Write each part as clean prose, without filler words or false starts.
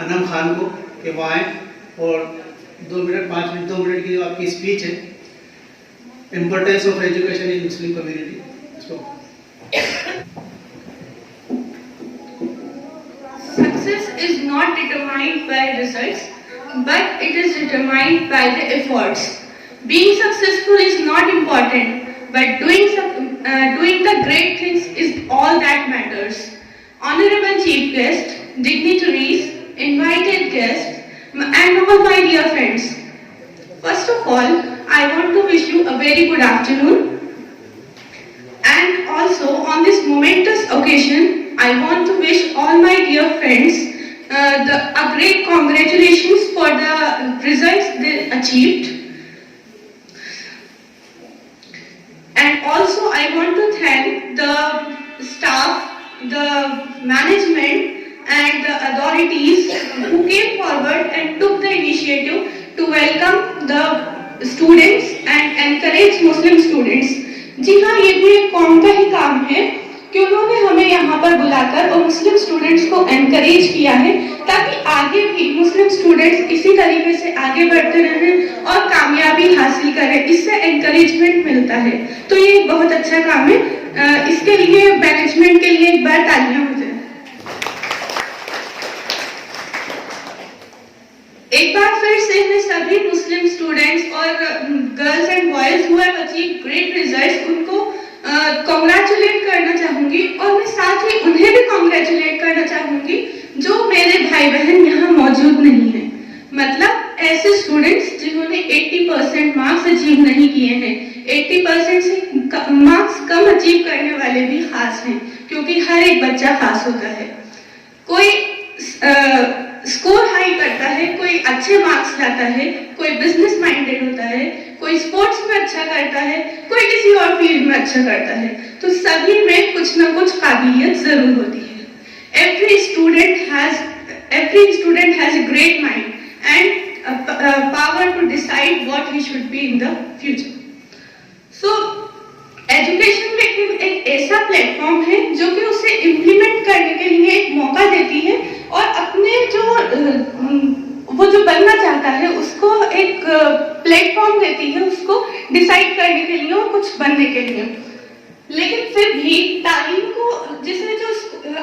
अनम खान को कि वो आए और 2 मिनट 5 मिनट 2 मिनट की जो आपकी स्पीच है, importance of education in Muslim community, so Success is not determined by results, but it is determined by the efforts. Being successful is not important, but doing the great things is all that matters. Honorable Chief Guest, dignitaries, invited guests, and all my dear friends. First of all, I want to wish you a very good afternoon. And also on this momentous occasion, I want to wish all my dear friends a great congratulations for the results they achieved. And also I want to thank the staff, the management and the authorities who came forward and took the initiative to welcome the students and encourage Muslim students. जी हाँ, ये भी एक कौम का ही काम है कि उन्होंने हमें यहाँ पर बुलाकर और मुस्लिम स्टूडेंट्स को एनकरेज किया है ताकि आगे भी मुस्लिम स्टूडेंट्स इसी तरीके से आगे बढ़ते रहें और कामयाबी हासिल करें। इससे एनकरेजमेंट मिलता है, तो ये एक बहुत अच्छा काम है। इसके लिए मैनेजमेंट के लिए एक बार तालियां हो जाए। एक बार फिर से मैं सभी मुस्लिम स्टूडेंट्स और girls and boys who have achieved great results उनको कॉन्ग्रेचुलेट करना चाहूंगी और मैं साथ ही उन्हें भी कॉन्ग्रेचुलेट करना चाहूंगी जो मेरे भाई बहन यहाँ मौजूद नहीं है। मतलब ऐसे स्टूडेंट्स जिन्होंने 80% मार्क्स अचीव नहीं किए हैं। 80% से मार्क्स कम अचीव करने वाले भी खास हैं, क्योंकि हर एक बच्चा खास होता है। कोई स्कोर हाई करता है, कोई अच्छे मार्क्स लाता है, कोई बिजनेस माइंडेड होता है, कोई स्पोर्ट्स में अच्छा करता है, कोई किसी और फील्ड में अच्छा करता है। तो सभी में कुछ ना कुछ काबिलियत जरूर होती है। Every student has a great mind and power to decide what he should be in the future. So education में एक ऐसा प्लेटफॉर्म है जो कि उसे इम्प्लीमेंट करने के लिए एक मौका देती है और अपने वो जो बनना चाहता है उसको एक प्लेटफॉर्म देती है उसको डिसाइड करने के लिए और कुछ बनने के लिए। लेकिन फिर भी तालीम को जिसमें जो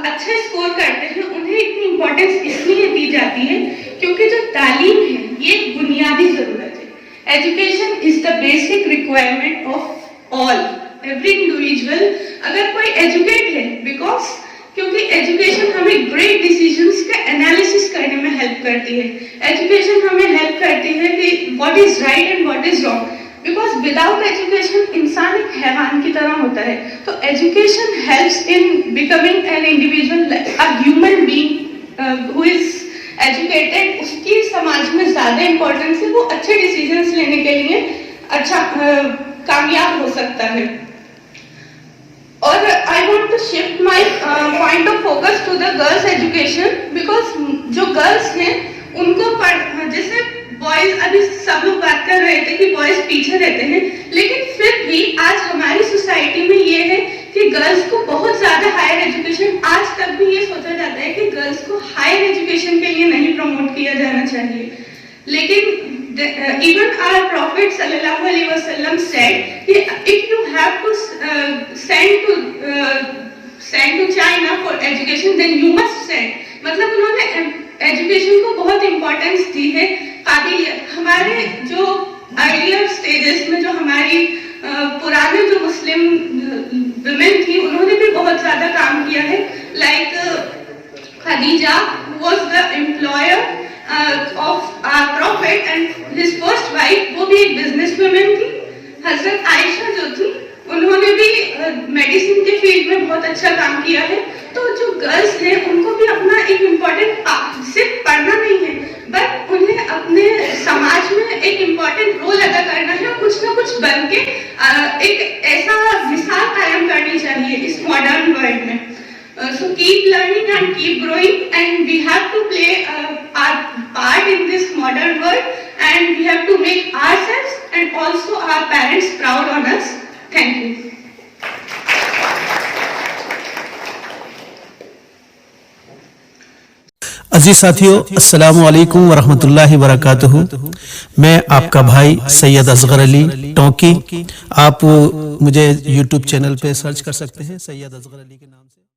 अच्छे स्कोर करते हैं उन्हें इतनी इम्पोर्टेंस इसलिए दी जाती है क्योंकि जो तालीम है ये बुनियादी जरूरत है। Education is the basic requirement of all every individual. अगर कोई एजुकेट है बिकॉज क्योंकि एजुकेशन हमें ग्रेट डिसीजंस का एनालिसिस करने में हेल्प करती है। एजुकेशन हमें हेल्प करती है कि what is right and what is wrong, because without education इंसान एक हैवान की तरह होता है। तो education helps in becoming an individual, a human being who is educated. उसकी समाज में ज्यादा इंपॉर्टेंस है, वो अच्छे डिसीजंस लेने के लिए अच्छा कामयाब हो सकता है। और I want to shift my point of focus to the girls education, because जो गर्ल्स हैं उनको जैसे बॉयज, अभी सब लोग बात कर रहे थे कि बॉयज पीछे रहते हैं, लेकिन फिर भी आज हमारी सोसाइटी में ये है कि गर्ल्स को बहुत ज्यादा हायर एजुकेशन, आज तक भी ये सोचा जाता है कि गर्ल्स को हायर एजुकेशन के लिए नहीं प्रमोट किया जाना चाहिए। लेकिन even our Prophet sallallahu alaihi wasallam said if you have to send to China for education then you must send। मतलब उन्होंने एजुकेशन को बहुत इम्पोर्टेंस दी है। काबिलियत हमारे जो अर्लियर स्टेजेस में जो हमारी पुराने जो मुस्लिम विमेन थी उन्होंने भी बहुत ज्यादा काम किया है। Like Khadija was the employer of our prophet and his first wife, वो भी एक बिजनेस वुमेन थी। हजरत आयशा जो थी उन्होंने भी मेडिसिन के फील्ड में बहुत अच्छा काम किया है। तो जो गर्ल्स हैं उनको भी अपना एक इम्पोर्टेंट, सिर्फ पढ़ना नहीं है बट उन्हें अपने समाज में एक इम्पोर्टेंट रोल अदा करना है, कुछ ना कुछ बन के एक ऐसा मिसाल कायम करनी चाहिए इस मॉडर्न वर्ल्ड में। So keep learning and keep growing, and we have to play our part in this modern world, and we have to make ourselves and also our parents proud on us. Thank you. अजीज साथियों, अस्सलामु अलैकुम वरहमतुल्लाहि वबरकातुहू। मैं आपका भाई सैयद असगर अली टोंकी। आप मुझे YouTube channel पे सर्च कर सकते हैं सैयद असगर अली के नाम से।